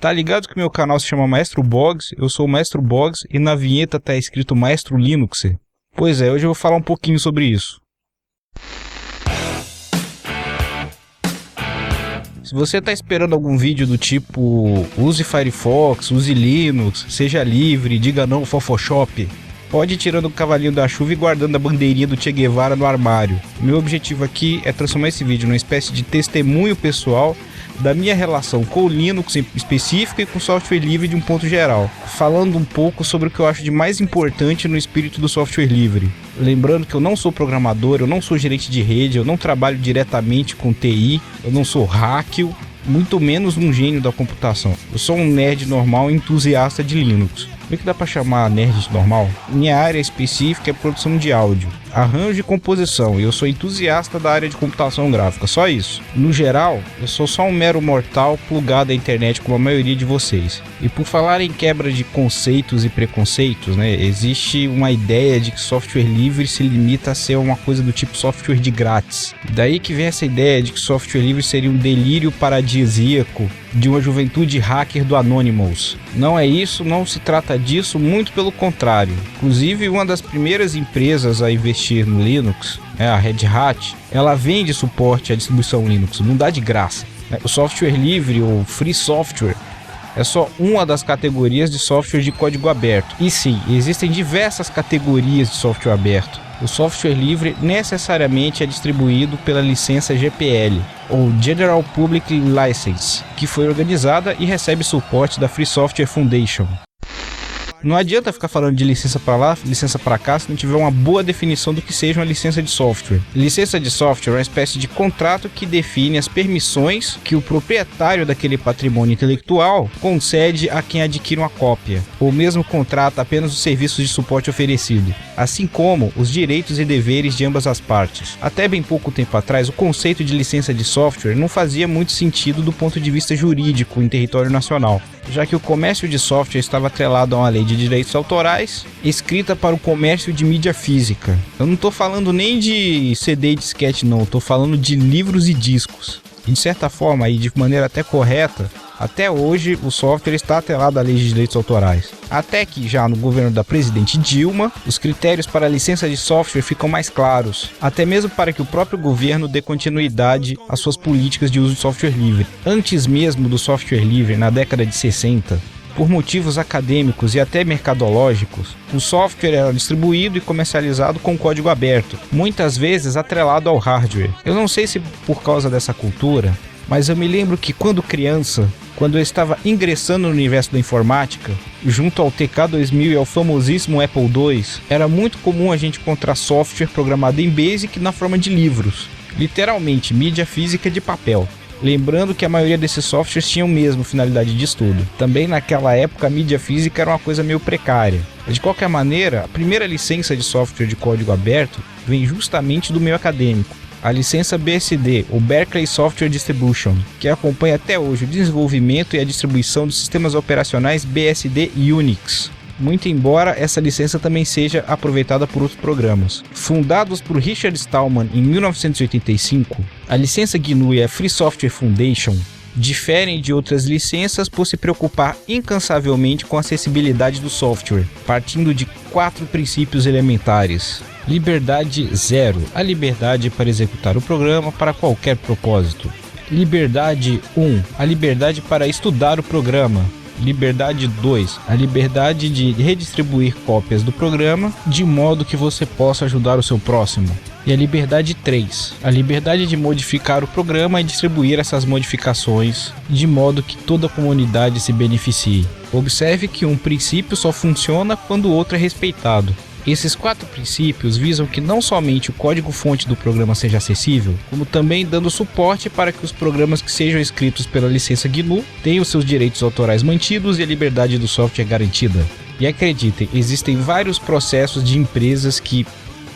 Tá ligado que meu canal se chama Maestro Boggs? Eu sou o Maestro Boggs e na vinheta tá escrito Maestro Linux. Pois é, hoje eu vou falar um pouquinho sobre isso. Se você tá esperando algum vídeo do tipo use Firefox, use Linux, seja livre, diga não ao Photoshop, pode ir tirando o cavalinho da chuva e guardando a bandeirinha do Che Guevara no armário. Meu objetivo aqui é transformar esse vídeo numa espécie de testemunho pessoal da minha relação com o Linux em específico e com o software livre de um ponto geral, falando um pouco sobre o que eu acho de mais importante no espírito do software livre. Lembrando que eu não sou programador, eu não sou gerente de rede, eu não trabalho diretamente com TI, eu não sou hacker, muito menos um gênio da computação. Eu sou um nerd normal entusiasta de Linux. Como é que dá para chamar nerd normal? Minha área específica é produção de áudio, arranjo e composição, e eu sou entusiasta da área de computação gráfica, só isso. No geral, eu sou só um mero mortal plugado à internet como a maioria de vocês. E por falar em quebra de conceitos e preconceitos, existe uma ideia de que software livre se limita a ser uma coisa do tipo software de grátis. Daí que vem essa ideia de que software livre seria um delírio paradisíaco de uma juventude hacker do Anonymous. Não é isso, não se trata disso, muito pelo contrário. Inclusive, uma das primeiras empresas a investir no Linux, a Red Hat, ela vende suporte à distribuição Linux, não dá de graça. O software livre ou free software é só uma das categorias de software de código aberto. E sim, existem diversas categorias de software aberto. O software livre necessariamente é distribuído pela licença GPL, ou General Public License, que foi organizada e recebe suporte da Free Software Foundation. Não adianta ficar falando de licença para lá, licença para cá, se não tiver uma boa definição do que seja uma licença de software. Licença de software é uma espécie de contrato que define as permissões que o proprietário daquele patrimônio intelectual concede a quem adquire uma cópia, ou mesmo contrata apenas os serviços de suporte oferecido, assim como os direitos e deveres de ambas as partes. Até bem pouco tempo atrás, o conceito de licença de software não fazia muito sentido do ponto de vista jurídico em território nacional, já que o comércio de software estava atrelado a uma lei de direitos autorais escrita para o comércio de mídia física. Eu não estou falando nem de CD e disquete não, estou falando de livros e discos. E de certa forma, e de maneira até correta, até hoje o software está atrelado à lei de direitos autorais. Até que já no governo da presidente Dilma, os critérios para a licença de software ficam mais claros, até mesmo para que o próprio governo dê continuidade às suas políticas de uso de software livre. Antes mesmo do software livre, na década de 60, por motivos acadêmicos e até mercadológicos, o software era distribuído e comercializado com código aberto, muitas vezes atrelado ao hardware. Eu não sei se por causa dessa cultura, mas eu me lembro que quando criança, quando eu estava ingressando no universo da informática, junto ao TK-2000 e ao famosíssimo Apple II, era muito comum a gente encontrar software programado em BASIC na forma de livros, literalmente mídia física de papel. Lembrando que a maioria desses softwares tinham mesmo finalidade de estudo. Também naquela época a mídia física era uma coisa meio precária. De qualquer maneira, a primeira licença de software de código aberto vem justamente do meio acadêmico. A licença BSD, ou Berkeley Software Distribution, que acompanha até hoje o desenvolvimento e a distribuição dos sistemas operacionais BSD e Unix. Muito embora essa licença também seja aproveitada por outros programas. Fundados por Richard Stallman em 1985, a licença GNU e a Free Software Foundation diferem de outras licenças por se preocupar incansavelmente com a acessibilidade do software, partindo de 4 princípios elementares. Liberdade 0, a liberdade para executar o programa para qualquer propósito. Liberdade 1, a liberdade para estudar o programa. Liberdade 2, a liberdade de redistribuir cópias do programa de modo que você possa ajudar o seu próximo. E a liberdade 3, a liberdade de modificar o programa e distribuir essas modificações de modo que toda a comunidade se beneficie. Observe que um princípio só funciona quando o outro é respeitado. Esses 4 princípios visam que não somente o código-fonte do programa seja acessível, como também dando suporte para que os programas que sejam escritos pela licença GNU tenham seus direitos autorais mantidos e a liberdade do software garantida. E acreditem, existem vários processos de empresas que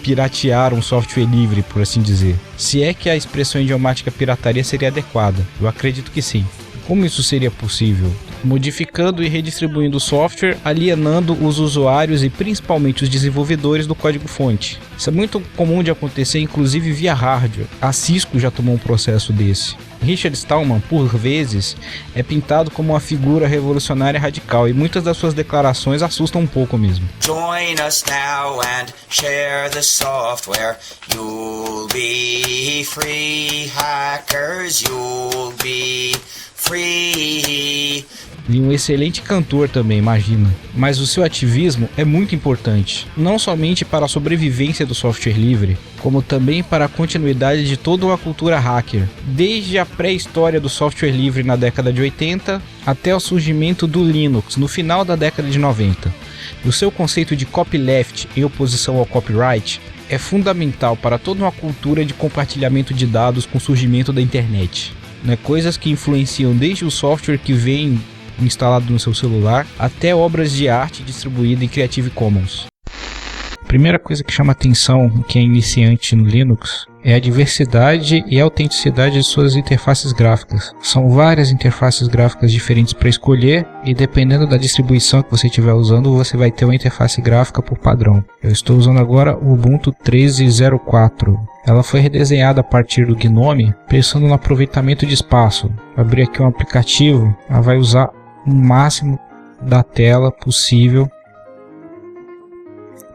piratearam software livre, por assim dizer. Se é que a expressão idiomática pirataria seria adequada, eu acredito que sim. Como isso seria possível? Modificando e redistribuindo o software, alienando os usuários e principalmente os desenvolvedores do código-fonte. Isso é muito comum de acontecer, inclusive via hardware. A Cisco já tomou um processo desse. Richard Stallman, por vezes, é pintado como uma figura revolucionária radical e muitas das suas declarações assustam um pouco mesmo. Join us now and share the software. You'll be free, hackers, you'll be free. E um excelente cantor também, imagina. Mas o seu ativismo é muito importante, não somente para a sobrevivência do software livre, como também para a continuidade de toda uma cultura hacker, desde a pré-história do software livre na década de 80 até o surgimento do Linux no final da década de 90. O seu conceito de copyleft em oposição ao copyright é fundamental para toda uma cultura de compartilhamento de dados com o surgimento da internet. Coisas que influenciam desde o software que vem instalado no seu celular até obras de arte distribuídas em Creative Commons. A primeira coisa que chama atenção quem é iniciante no Linux é a diversidade e a autenticidade de suas interfaces gráficas. São várias interfaces gráficas diferentes para escolher e dependendo da distribuição que você estiver usando, você vai ter uma interface gráfica por padrão. Eu estou usando agora o Ubuntu 13.04. Ela foi redesenhada a partir do GNOME, pensando no aproveitamento de espaço. Vou abrir aqui um aplicativo, ela vai usar o máximo da tela possível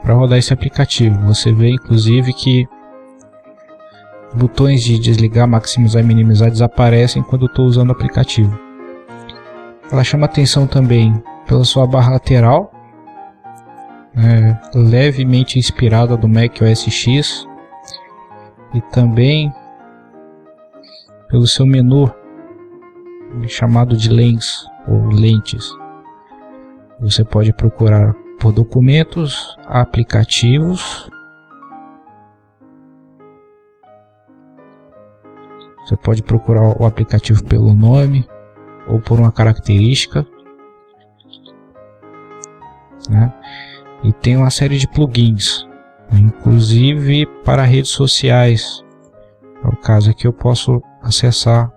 para rodar esse aplicativo. Você vê inclusive que botões de desligar, maximizar e minimizar desaparecem quando eu estou usando o aplicativo. Ela chama atenção também pela sua barra lateral, levemente inspirada do Mac OS X, e também pelo seu menu chamado de lens ou lentes. Você pode procurar por documentos, aplicativos. Você pode procurar o aplicativo pelo nome ou por uma característica, E tem uma série de plugins, inclusive para redes sociais. É o caso aqui, eu posso acessar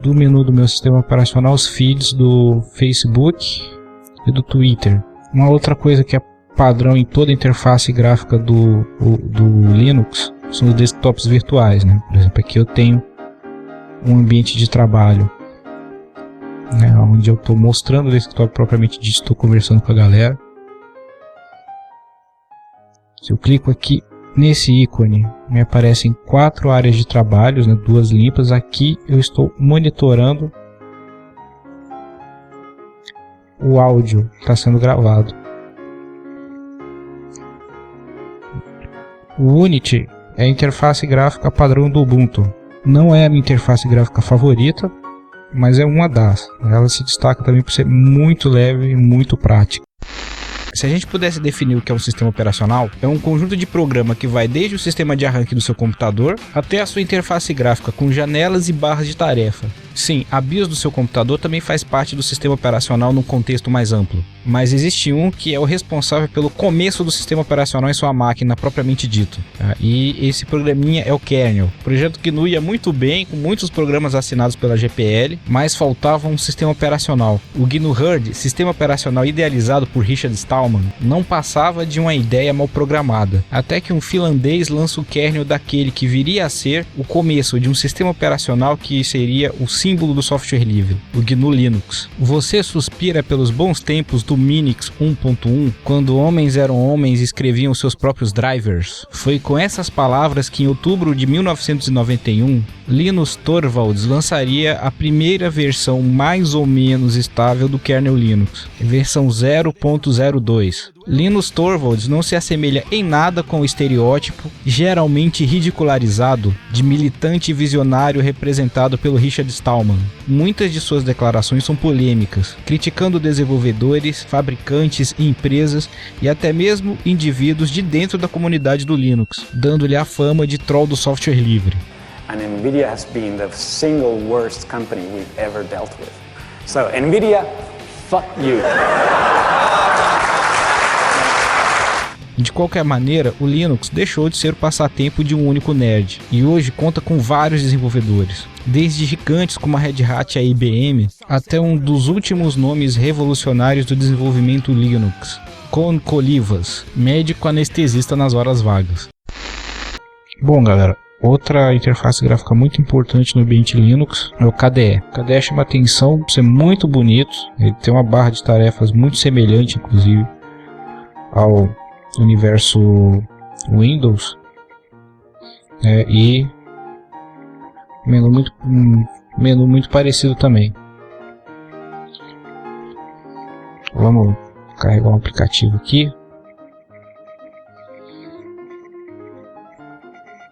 do menu do meu sistema operacional os feeds do Facebook e do Twitter. Uma outra coisa que é padrão em toda a interface gráfica do Linux são os desktops virtuais, Por exemplo, aqui eu tenho um ambiente de trabalho, onde eu estou mostrando o desktop propriamente dito, estou conversando com a galera. Se eu clico aqui nesse ícone, me aparecem 4 áreas de trabalhos, 2 limpas. Aqui eu estou monitorando o áudio que está sendo gravado. O Unity é a interface gráfica padrão do Ubuntu. Não é a minha interface gráfica favorita, mas é uma das. Ela se destaca também por ser muito leve e muito prática. Se a gente pudesse definir o que é um sistema operacional, é um conjunto de programa que vai desde o sistema de arranque do seu computador até a sua interface gráfica com janelas e barras de tarefa. Sim, a BIOS do seu computador também faz parte do sistema operacional num contexto mais amplo, mas existe um que é o responsável pelo começo do sistema operacional em sua máquina propriamente dito. E esse programinha é o kernel, projeto que GNU ia muito bem com muitos programas assinados pela GPL, mas faltava um sistema operacional. O GNU-Hurd, sistema operacional idealizado por Richard Stallman, não passava de uma ideia mal programada, até que um finlandês lança o kernel daquele que viria a ser o começo de um sistema operacional que seria o símbolo do software livre, o GNU Linux. Você suspira pelos bons tempos do Minix 1.1, quando homens eram homens e escreviam seus próprios drivers. Foi com essas palavras que em outubro de 1991, Linus Torvalds lançaria a primeira versão mais ou menos estável do kernel Linux, versão 0.02. Linus Torvalds não se assemelha em nada com o estereótipo, geralmente ridicularizado, de militante visionário representado pelo Richard Stallman. Muitas de suas declarações são polêmicas, criticando desenvolvedores, fabricantes, empresas e até mesmo indivíduos de dentro da comunidade do Linux, dando-lhe a fama de troll do software livre. And NVIDIA has been the single worst company we've ever dealt with. So NVIDIA, fuck you. De qualquer maneira, o Linux deixou de ser o passatempo de um único nerd, e hoje conta com vários desenvolvedores, desde gigantes como a Red Hat e a IBM, até um dos últimos nomes revolucionários do desenvolvimento Linux, Con Colivas, médico anestesista nas horas vagas. Bom galera, Outra interface gráfica muito importante no ambiente Linux é o KDE. O KDE chama atenção por ser muito bonito, ele tem uma barra de tarefas muito semelhante, inclusive, ao universo Windows, e menu muito parecido também. Vamos carregar um aplicativo aqui.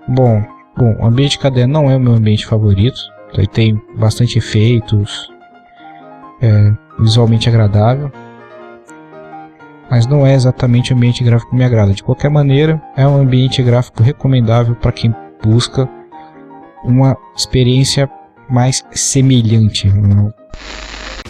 Bom, o ambiente KDE não é o meu ambiente favorito. Ele tem bastante efeitos, visualmente agradável, mas não é exatamente o ambiente gráfico que me agrada. De qualquer maneira, é um ambiente gráfico recomendável para quem busca uma experiência mais semelhante.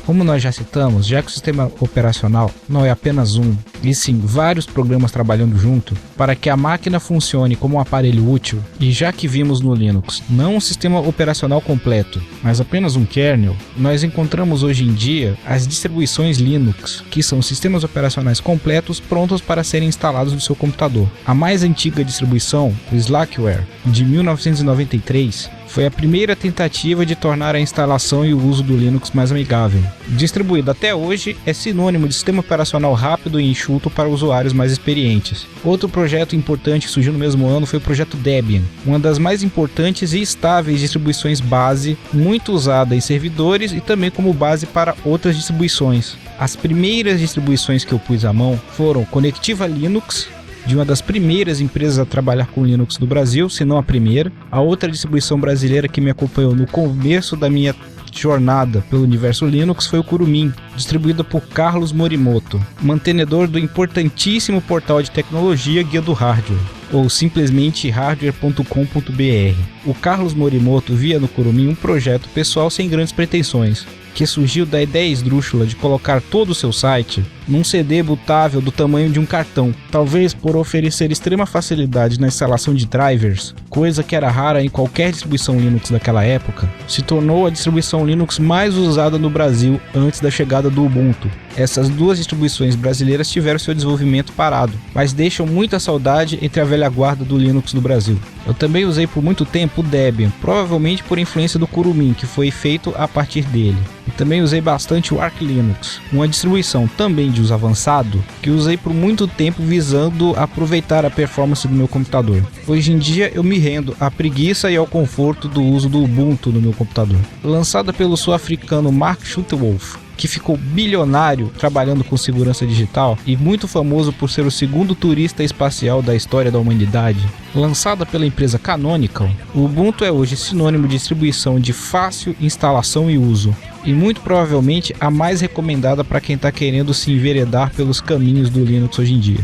Como nós já citamos, já que o sistema operacional não é apenas um, e sim vários programas trabalhando junto, para que a máquina funcione como um aparelho útil, e já que vimos no Linux não um sistema operacional completo, mas apenas um kernel, nós encontramos hoje em dia as distribuições Linux, que são sistemas operacionais completos prontos para serem instalados no seu computador. A mais antiga distribuição, o Slackware, de 1993, foi a primeira tentativa de tornar a instalação e o uso do Linux mais amigável. Distribuído até hoje, é sinônimo de sistema operacional rápido e enxuto para usuários mais experientes. Outro projeto importante que surgiu no mesmo ano foi o projeto Debian, uma das mais importantes e estáveis distribuições base, muito usada em servidores e também como base para outras distribuições. As primeiras distribuições que eu pus à mão foram Conectiva Linux, de uma das primeiras empresas a trabalhar com Linux do Brasil, se não a primeira. A outra distribuição brasileira que me acompanhou no começo da minha jornada pelo universo Linux foi o Kurumin, distribuída por Carlos Morimoto, mantenedor do importantíssimo portal de tecnologia Guia do Hardware, ou simplesmente hardware.com.br. O Carlos Morimoto via no Kurumin um projeto pessoal sem grandes pretensões, que surgiu da ideia esdrúxula de colocar todo o seu site num CD bootável do tamanho de um cartão. Talvez por oferecer extrema facilidade na instalação de drivers, coisa que era rara em qualquer distribuição Linux daquela época, se tornou a distribuição Linux mais usada no Brasil antes da chegada do Ubuntu. Essas duas distribuições brasileiras tiveram seu desenvolvimento parado, mas deixam muita saudade entre a velha guarda do Linux no Brasil. Eu também usei por muito tempo o Debian, provavelmente por influência do Kurumin, que foi feito a partir dele. E também usei bastante o Arch Linux, uma distribuição também de uso avançado, que usei por muito tempo visando aproveitar a performance do meu computador. Hoje em dia eu me rendo à preguiça e ao conforto do uso do Ubuntu no meu computador. Lançada pelo sul-africano Mark Shuttleworth, que ficou bilionário trabalhando com segurança digital e muito famoso por ser o segundo turista espacial da história da humanidade. Lançada pela empresa Canonical, o Ubuntu é hoje sinônimo de distribuição de fácil instalação e uso, e muito provavelmente a mais recomendada para quem está querendo se enveredar pelos caminhos do Linux hoje em dia.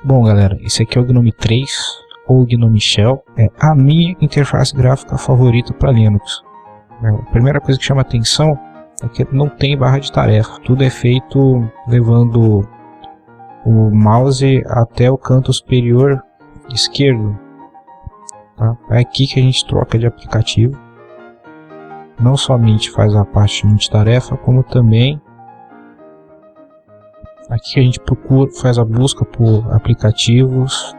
Bom galera, esse aqui é o GNOME 3, ou GNOME Shell, é a minha interface gráfica favorita para Linux. A primeira coisa que chama atenção é que não tem barra de tarefa, tudo é feito levando o mouse até o canto superior esquerdo, tá? É aqui que a gente troca de aplicativo, não somente faz a parte de multitarefa, como também aqui que a gente procura, faz a busca por aplicativos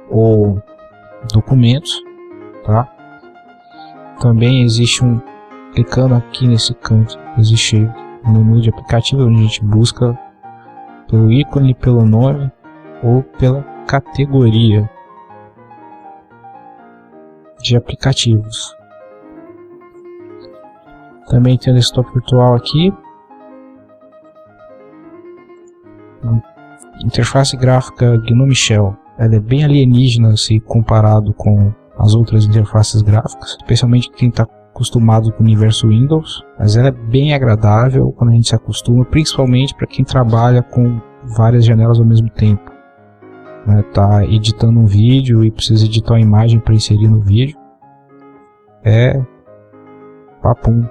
ou documentos, tá? Também existe clicando aqui nesse canto, existe um menu de aplicativo onde a gente busca pelo ícone, pelo nome ou pela categoria de aplicativos. Também tem o desktop virtual aqui. Interface gráfica GNOME Shell. Ela é bem alienígena se comparado com as outras interfaces gráficas, especialmente quem está acostumado com o universo Windows, mas ela é bem agradável quando a gente se acostuma, principalmente para quem trabalha com várias janelas ao mesmo tempo, né? Tá editando um vídeo e precisa editar uma imagem para inserir no vídeo, é papum.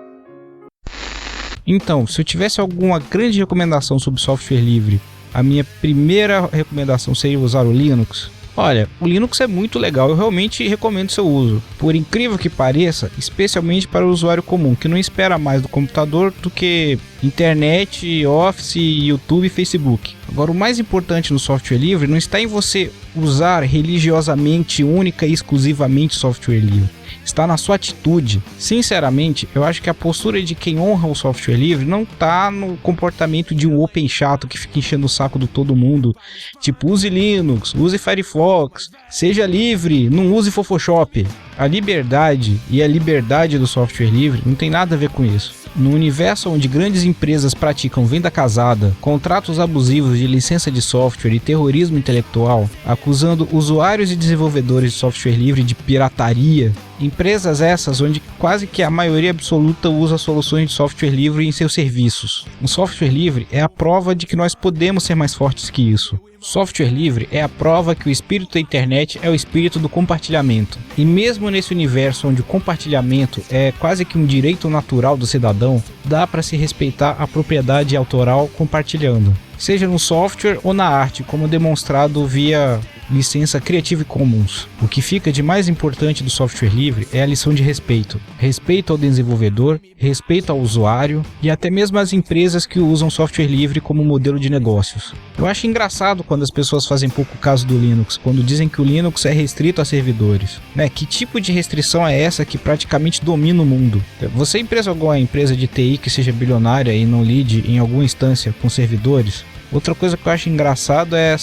Então, se eu tivesse alguma grande recomendação sobre software livre, a minha primeira recomendação seria usar o Linux. Olha, o Linux é muito legal, eu realmente recomendo seu uso. Por incrível que pareça, especialmente para o usuário comum, que não espera mais do computador do que internet, Office, YouTube e Facebook. Agora, o mais importante no software livre não está em você usar religiosamente, única e exclusivamente software livre. Está na sua atitude. Sinceramente, eu acho que a postura de quem honra o software livre não está no comportamento de um open chato que fica enchendo o saco de todo mundo. Tipo, use Linux, use Firefox, seja livre, não use Photoshop. A liberdade e a liberdade do software livre não tem nada a ver com isso. No universo onde grandes empresas praticam venda casada, contratos abusivos de licença de software e terrorismo intelectual, acusando usuários e desenvolvedores de software livre de pirataria, empresas essas onde quase que a maioria absoluta usa soluções de software livre em seus serviços. O software livre é a prova de que nós podemos ser mais fortes que isso. Software livre é a prova que o espírito da internet é o espírito do compartilhamento. E mesmo nesse universo onde o compartilhamento é quase que um direito natural do cidadão, dá para se respeitar a propriedade autoral compartilhando, seja no software ou na arte, como demonstrado via licença Creative Commons. O que fica de mais importante do software livre é a lição de respeito. Respeito ao desenvolvedor, respeito ao usuário e até mesmo às empresas que usam software livre como modelo de negócios. Eu acho engraçado quando as pessoas fazem pouco caso do Linux, quando dizem que o Linux é restrito a servidores. Que tipo de restrição é essa que praticamente domina o mundo? Você é alguma empresa de TI que seja bilionária e não lide em alguma instância com servidores? Outra coisa que eu acho engraçado é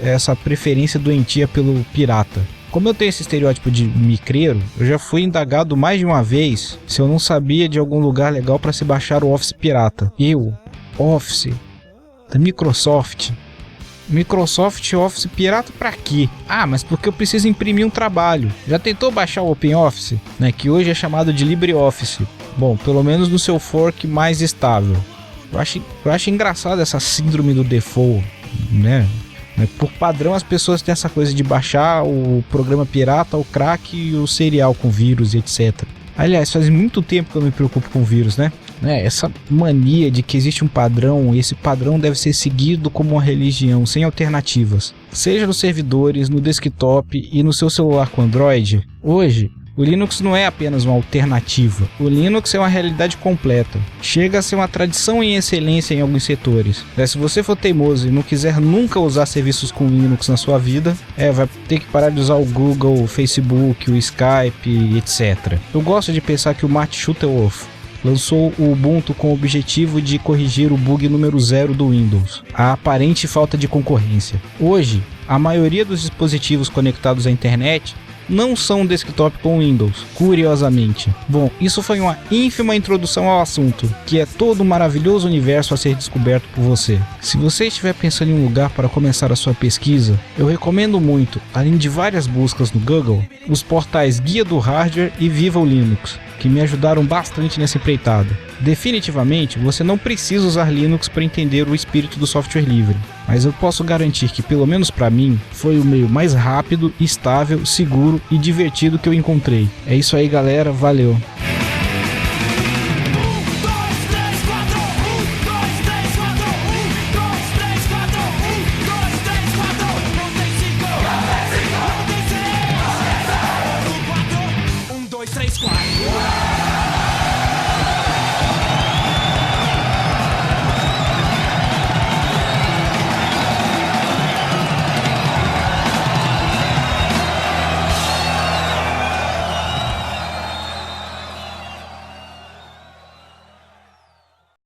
essa preferência doentia pelo pirata. Como eu tenho esse estereótipo de micreiro, eu já fui indagado mais de uma vez se eu não sabia de algum lugar legal para se baixar o Office pirata. Office da Microsoft Office pirata pra quê? Mas porque eu preciso imprimir um trabalho. Já tentou baixar o OpenOffice, que hoje é chamado de LibreOffice? Bom, pelo menos no seu fork mais estável. Eu acho engraçado essa síndrome do default, Por padrão as pessoas têm essa coisa de baixar o programa pirata, o crack e o serial com vírus e etc. Aliás, faz muito tempo que eu me preocupo com vírus, Essa mania de que existe um padrão e esse padrão deve ser seguido como uma religião, sem alternativas. Seja nos servidores, no desktop e no seu celular com Android, hoje o Linux não é apenas uma alternativa. O Linux é uma realidade completa. Chega a ser uma tradição em excelência em alguns setores. Se você for teimoso e não quiser nunca usar serviços com Linux na sua vida, vai ter que parar de usar o Google, o Facebook, o Skype, etc. Eu gosto de pensar que o Matt Shuttleworth lançou o Ubuntu com o objetivo de corrigir o bug número 0 do Windows, a aparente falta de concorrência. Hoje, a maioria dos dispositivos conectados à internet não são desktop com Windows, curiosamente. Bom, isso foi uma ínfima introdução ao assunto, que é todo um maravilhoso universo a ser descoberto por você. Se você estiver pensando em um lugar para começar a sua pesquisa, eu recomendo muito, além de várias buscas no Google, os portais Guia do Hardware e Viva o Linux, que me ajudaram bastante nessa empreitada. Definitivamente, você não precisa usar Linux para entender o espírito do software livre, mas eu posso garantir que, pelo menos para mim, foi o meio mais rápido, estável, seguro e divertido que eu encontrei. É isso aí, galera, valeu!